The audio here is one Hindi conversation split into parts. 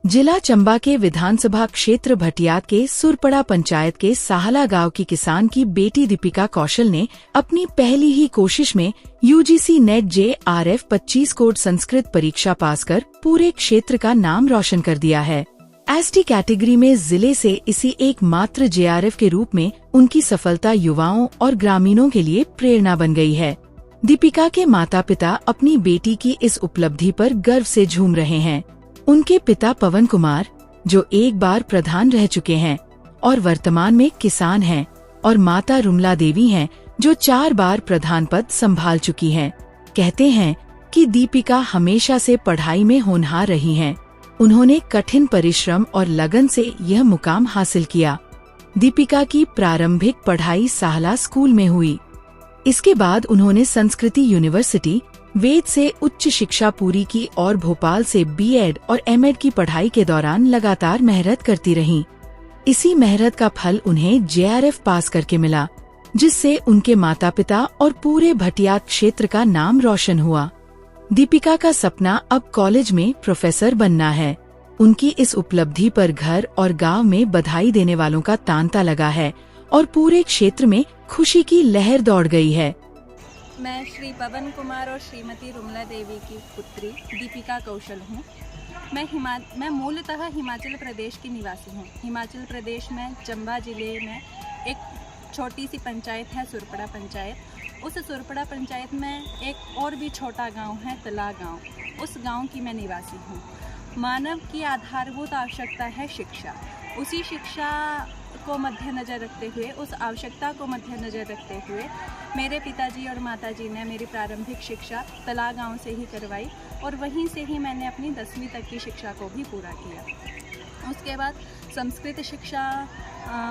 जिला चंबा के विधानसभा क्षेत्र भटियात के सुरपड़ा पंचायत के साहला गांव की किसान की बेटी दीपिका कौशल ने अपनी पहली ही कोशिश में UGC net JRF 25 code Sanskrit परीक्षा पास कर पूरे क्षेत्र का नाम रोशन कर दिया है। ST कैटेगरी में जिले से इसी एकमात्र JRF के रूप में उनकी सफलता युवाओं और ग्रामीणों के लिए प्रेरणा बन गई है। दीपिका के माता पिता अपनी बेटी की इस उपलब्धि पर गर्व से झूम रहे हैं। उनके पिता पवन कुमार, जो एक बार प्रधान रह चुके हैं और वर्तमान में किसान हैं, और माता रुमला देवी हैं, जो 4 बार प्रधान पद संभाल चुकी हैं, कहते हैं कि दीपिका हमेशा से पढ़ाई में होनहार रही हैं। उन्होंने कठिन परिश्रम और लगन से यह मुकाम हासिल किया। दीपिका की प्रारंभिक पढ़ाई साहला स्कूल में हुई। इसके बाद उन्होंने संस्कृति यूनिवर्सिटी वेद से उच्च शिक्षा पूरी की और भोपाल से B.Ed और M.Ed की पढ़ाई के दौरान लगातार मेहनत करती रहीं। इसी मेहनत का फल उन्हें JRF पास करके मिला, जिससे उनके माता पिता और पूरे भटियात क्षेत्र का नाम रोशन हुआ। दीपिका का सपना अब कॉलेज में प्रोफेसर बनना है। उनकी इस उपलब्धि पर घर और गांव में बधाई देने वालों का तांता लगा है और पूरे क्षेत्र में खुशी की लहर दौड़ गई है। मैं श्री पवन कुमार और श्रीमती रुमला देवी की पुत्री दीपिका कौशल हूँ। मैं मूलतः हिमाचल प्रदेश की निवासी हूँ। हिमाचल प्रदेश में चंबा जिले में एक छोटी सी पंचायत है, सुरपड़ा पंचायत। उस सुरपड़ा पंचायत में एक और भी छोटा गांव है, तला गांव। उस गांव की मैं निवासी हूँ। मानव की आधारभूत आवश्यकता है शिक्षा। उसी शिक्षा को मद्देनजर रखते हुए, उस आवश्यकता को मद्देनजर रखते हुए मेरे पिताजी और माताजी ने मेरी प्रारंभिक शिक्षा तला गांव से ही करवाई और वहीं से ही मैंने अपनी 10वीं तक की शिक्षा को भी पूरा किया। उसके बाद संस्कृत शिक्षा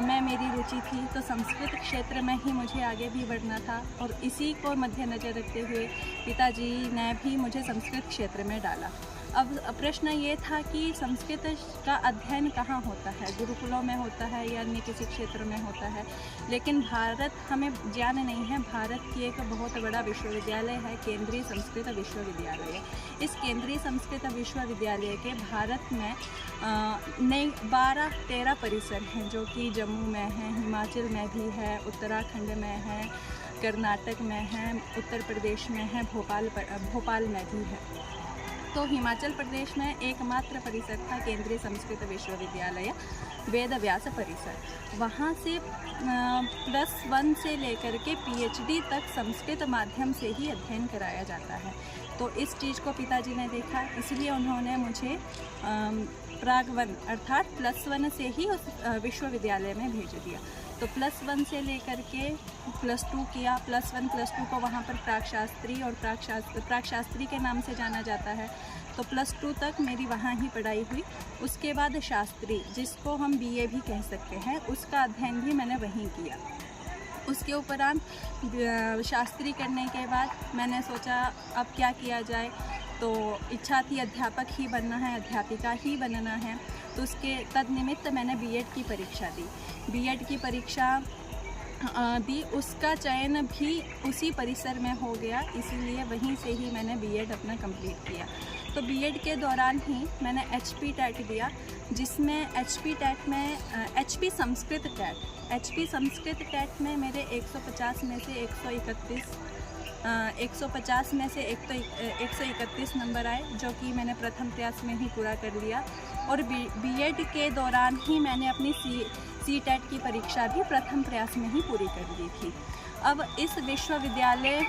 में मेरी रुचि थी, तो संस्कृत क्षेत्र में ही मुझे आगे भी बढ़ना था और इसी को मद्देनजर रखते हुए पिताजी ने भी मुझे संस्कृत क्षेत्र में डाला। अब प्रश्न ये था कि संस्कृत का अध्ययन कहाँ होता है, गुरुकुलों में होता है या अन्य किसी क्षेत्र में होता है, लेकिन भारत हमें ज्ञान नहीं है। भारत की एक बहुत बड़ा विश्वविद्यालय है, केंद्रीय संस्कृत विश्वविद्यालय। इस केंद्रीय संस्कृत विश्वविद्यालय के भारत में 12-13 परिसर हैं, जो कि जम्मू में है, हिमाचल में भी है, उत्तराखंड में है, कर्नाटक में है, उत्तर प्रदेश में है, भोपाल में भी है। तो हिमाचल प्रदेश में एकमात्र परिसर था केंद्रीय संस्कृत विश्वविद्यालय वेद व्यास परिसर। वहाँ से +1 से लेकर के PhD तक संस्कृत माध्यम से ही अध्ययन कराया जाता है। तो इस चीज़ को पिताजी ने देखा, इसलिए उन्होंने मुझे प्राग-1 अर्थात +1 से ही उस विश्वविद्यालय में भेज दिया। तो +1 से लेकर के +2 किया। +1 +2 को वहाँ पर प्राकशास्त्री और प्राकशास्त्री के नाम से जाना जाता है। तो +2 तक मेरी वहाँ ही पढ़ाई हुई। उसके बाद शास्त्री, जिसको हम BA भी कह सकते हैं, उसका अध्ययन भी मैंने वहीं किया। उसके उपरांत शास्त्री करने के बाद मैंने सोचा अब क्या किया जाए, तो इच्छा थी अध्यापक ही बनना है, अध्यापिका ही बनना है। तो उसके तदनिमित्त मैंने B.Ed की परीक्षा दी। B.Ed की परीक्षा दी, उसका चयन भी उसी परिसर में हो गया, इसीलिए वहीं से ही मैंने B.Ed अपना कंप्लीट किया। तो B.Ed के दौरान ही मैंने HP टेट दिया, जिसमें HP टेट में HP संस्कृत टेट में मेरे 150 में से 150 में से 131 नंबर आए, जो कि मैंने प्रथम प्रयास में ही पूरा कर लिया। और B.Ed के दौरान ही मैंने अपनी C.Tet की परीक्षा भी प्रथम प्रयास में ही पूरी कर दी थी। अब इस विश्वविद्यालय,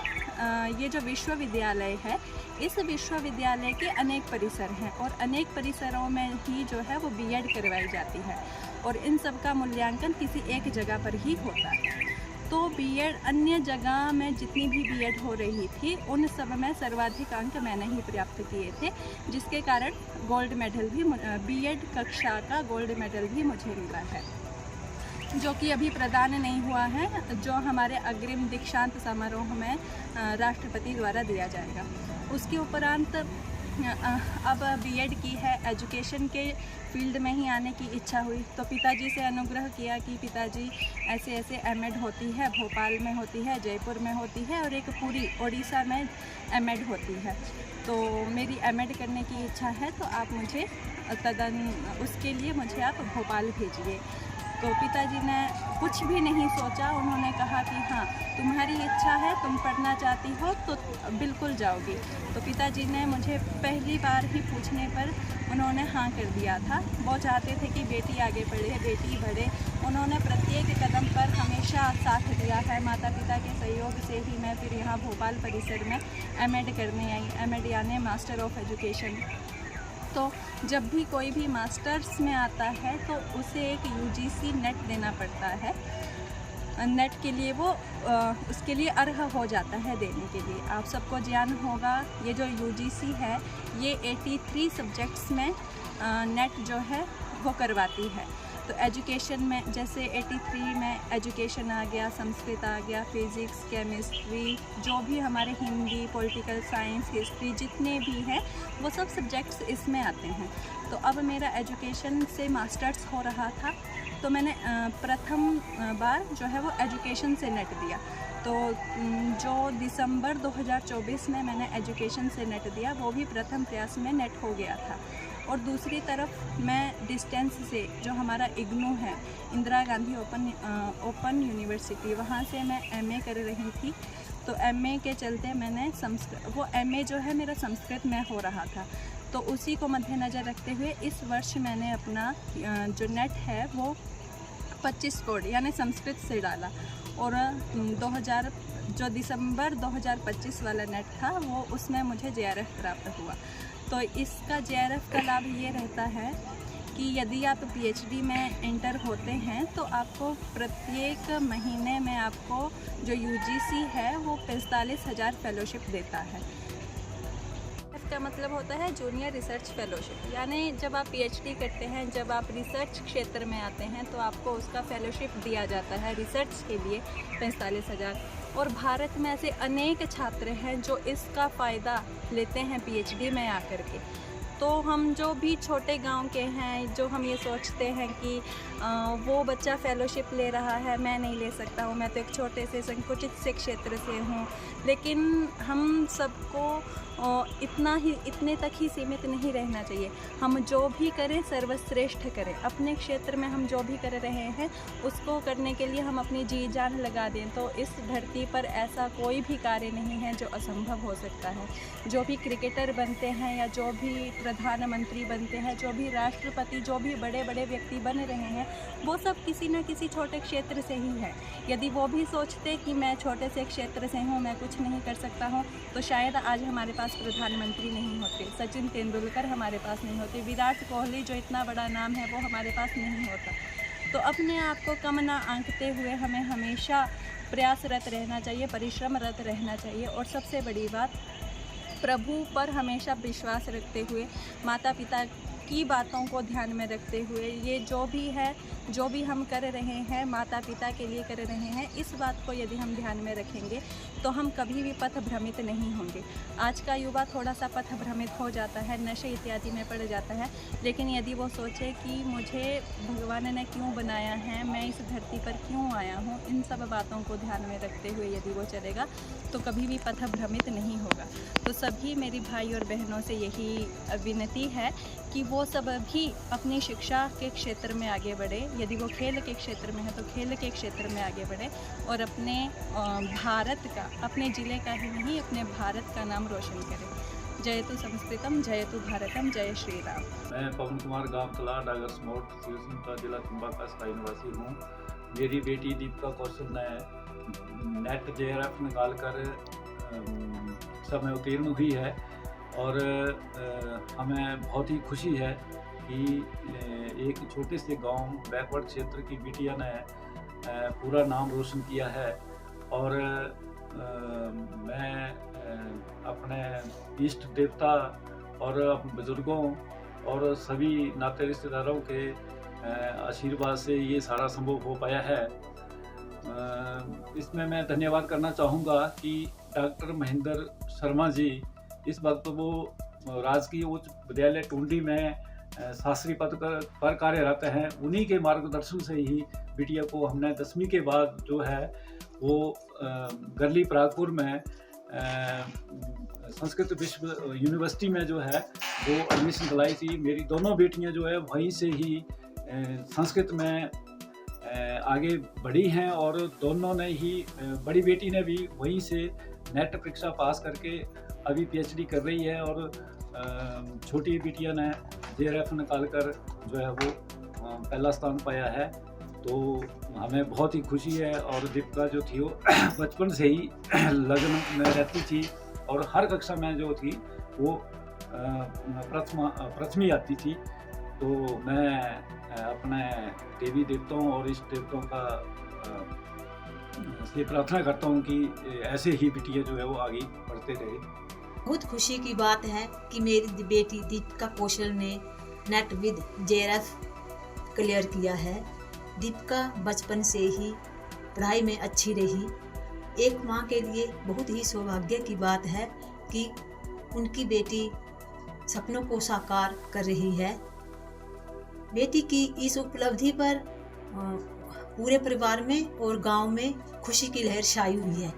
ये जो विश्वविद्यालय है, इस विश्वविद्यालय के अनेक परिसर हैं और अनेक परिसरों में ही जो है वो B.Ed करवाई जाती है और इन सब का मूल्यांकन किसी एक जगह पर ही होता है। तो B.Ed अन्य जगह में जितनी भी B.Ed हो रही थी, उन सब में सर्वाधिक अंक मैंने ही प्राप्त किए थे, जिसके कारण गोल्ड मेडल भी B.Ed कक्षा का गोल्ड मेडल भी मुझे मिला है, जो कि अभी प्रदान नहीं हुआ है, जो हमारे अग्रिम दीक्षांत समारोह में राष्ट्रपति द्वारा दिया जाएगा। उसके उपरांत अब B.Ed की है, एजुकेशन के फील्ड में ही आने की इच्छा हुई, तो पिताजी से अनुग्रह किया कि पिताजी ऐसे ऐसे M.Ed होती है, भोपाल में होती है, जयपुर में होती है और एक पूरी ओडिशा में M.Ed होती है। तो मेरी M.Ed करने की इच्छा है, तो आप मुझे उसके लिए मुझे आप भोपाल भेजिए। तो पिताजी ने कुछ भी नहीं सोचा, उन्होंने कहा कि हाँ तुम्हारी इच्छा है, तुम पढ़ना चाहती हो तो बिल्कुल जाओगी। तो पिताजी ने मुझे पहली बार ही पूछने पर उन्होंने हाँ कर दिया था। वो चाहते थे कि बेटी आगे बढ़े, बेटी बढ़े। उन्होंने प्रत्येक कदम पर हमेशा साथ दिया है। माता पिता के सहयोग से ही मैं फिर यहाँ भोपाल परिसर में एमएड करने आई। एमएड यानी मास्टर ऑफ एजुकेशन। तो जब भी कोई भी मास्टर्स में आता है तो उसे एक यूजीसी नेट देना पड़ता है। नेट के लिए वो उसके लिए अर्ह हो जाता है देने के लिए। आप सबको ज्ञान होगा, ये जो यूजीसी है ये 83 सब्जेक्ट्स में नेट जो है वो करवाती है। तो एजुकेशन में जैसे 83 में एजुकेशन आ गया, संस्कृत आ गया, फिज़िक्स, केमिस्ट्री, जो भी हमारे हिंदी, पॉलिटिकल साइंस, हिस्ट्री जितने भी हैं वो सब सब्जेक्ट्स इसमें आते हैं। तो अब मेरा एजुकेशन से मास्टर्स हो रहा था, तो मैंने प्रथम बार जो है वो एजुकेशन से नेट दिया। तो जो दिसंबर 2024 में मैंने एजुकेशन से नेट दिया, वो भी प्रथम प्रयास में नेट हो गया था। और दूसरी तरफ मैं डिस्टेंस से जो हमारा इग्नू है, इंदिरा गांधी ओपन यूनिवर्सिटी, वहाँ से मैं एमए कर रही थी। तो एमए के चलते मैंने वो एमए जो है मेरा संस्कृत में हो रहा था, तो उसी को मद्देनज़र रखते हुए इस वर्ष मैंने अपना जो नेट है वो 25 कोड यानी संस्कृत से डाला। और जो दिसंबर 2025 वाला नेट था वो उसमें मुझे जेआरएफ प्राप्त हुआ। तो इसका जेआरएफ का लाभ ये रहता है कि यदि आप पीएचडी में एंटर होते हैं तो आपको प्रत्येक महीने में आपको जो यूजीसी है वो 45,000 फेलोशिप देता है। इसका मतलब होता है जूनियर रिसर्च फेलोशिप, यानी जब आप पीएचडी करते हैं, जब आप रिसर्च क्षेत्र में आते हैं तो आपको उसका फेलोशिप दिया जाता है रिसर्च के लिए 45,000। और भारत में ऐसे अनेक छात्र हैं जो इसका फ़ायदा लेते हैं पीएचडी में आकर के। तो हम जो भी छोटे गांव के हैं, जो हम ये सोचते हैं कि वो बच्चा फेलोशिप ले रहा है, मैं नहीं ले सकता हूँ, मैं तो एक छोटे से संकुचित से क्षेत्र से हूँ, लेकिन हम सबको इतने तक ही सीमित नहीं रहना चाहिए। हम जो भी करें सर्वश्रेष्ठ करें। अपने क्षेत्र में हम जो भी कर रहे हैं उसको करने के लिए हम अपनी जी जान लगा दें। तो इस धरती पर ऐसा कोई भी कार्य नहीं है जो असंभव हो सकता है। जो भी क्रिकेटर बनते हैं या जो भी प्रधानमंत्री बनते हैं, जो भी राष्ट्रपति, जो भी बड़े बड़े व्यक्ति बन रहे हैं, वो सब किसी न किसी छोटे क्षेत्र से ही है। यदि वो भी सोचते कि मैं छोटे से क्षेत्र से हूँ, मैं कुछ नहीं कर सकता हूँ, तो शायद आज हमारे पास प्रधानमंत्री नहीं होते, सचिन तेंदुलकर हमारे पास नहीं होते, विराट कोहली जो इतना बड़ा नाम है वो हमारे पास नहीं होता। तो अपने आप को कम ना आंकते हुए हमें हमेशा प्रयासरत रहना चाहिए, परिश्रमरत रहना चाहिए। और सबसे बड़ी बात, प्रभु पर हमेशा विश्वास रखते हुए, माता पिता की बातों को ध्यान में रखते हुए, ये जो भी है, जो भी हम कर रहे हैं माता पिता के लिए कर रहे हैं, इस बात को यदि हम ध्यान में रखेंगे तो हम कभी भी पथ भ्रमित नहीं होंगे। आज का युवा थोड़ा सा पथ भ्रमित हो जाता है, नशे इत्यादि में पड़ जाता है, लेकिन यदि वो सोचे कि मुझे भगवान ने क्यों बनाया है, मैं इस धरती पर क्यों आया हूँ, इन सब बातों को ध्यान में रखते हुए यदि वो चलेगा तो कभी भी पथ भ्रमित नहीं होगा। तो सभी मेरी भाई और बहनों से यही विनती है कि वो सब भी अपनी शिक्षा के क्षेत्र में आगे बढ़े। यदि वो खेल के क्षेत्र में है तो खेल के क्षेत्र में आगे बढ़े और अपने भारत का, अपने ज़िले का ही नहीं, अपने भारत का नाम रोशन करें। जयतु संस्कृतम, जयतु भारतम, जय श्री राम। मैं पवन कुमार गाँव तला डागर स्मोट सिंह का जिला चंबा का स्थायी निवासी हूँ। मेरी बेटी दीपिका कौशल ने नेट जेआरएफ निकाल कर समय उत्तीर्ण हुई है और हमें बहुत ही खुशी है कि एक छोटे से गांव बैकवर्ड क्षेत्र की बिटिया ने पूरा नाम रोशन किया है। और मैं अपने इष्ट देवता और बुजुर्गों और सभी नाते रिश्तेदारों के आशीर्वाद से ये सारा संभव हो पाया है। इसमें मैं धन्यवाद करना चाहूँगा कि डॉक्टर महेंद्र शर्मा जी इस वक्त वो राजकीय उच्च विद्यालय टुंडी में शास्त्री पद पर कार्यरत हैं। उन्हीं के मार्गदर्शन से ही बिटिया को हमने 10वीं के बाद जो है वो गरली परागपुर में संस्कृत विश्व यूनिवर्सिटी में जो है वो एडमिशन दिलाई थी। मेरी दोनों बेटियां जो है वहीं से ही संस्कृत में आगे बढ़ी हैं और दोनों ने ही, बड़ी बेटी ने भी वहीं से नेट परीक्षा पास करके अभी पीएचडी कर रही है और छोटी बिटिया ने जेआरएफ निकाल कर जो है वो पहला स्थान पाया है। तो हमें बहुत ही खुशी है। और दीपिका जो थी वो बचपन से ही लगन में रहती थी और हर कक्षा में जो थी वो प्रथमी आती थी। तो मैं अपने देवी देवताओं और इष्ट देवताओं का से प्रार्थना करता हूँ कि ऐसे ही बिटिया जो है वो आगे बढ़ते रहे। बहुत खुशी की बात है कि मेरी बेटी दीपिका कौशल ने नेट विद जेआरएफ क्लियर किया है। दीपिका बचपन से ही पढ़ाई में अच्छी रही। एक माँ के लिए बहुत ही सौभाग्य की बात है कि उनकी बेटी सपनों को साकार कर रही है। बेटी की इस उपलब्धि पर पूरे परिवार में और गांव में खुशी की लहर छाई हुई है।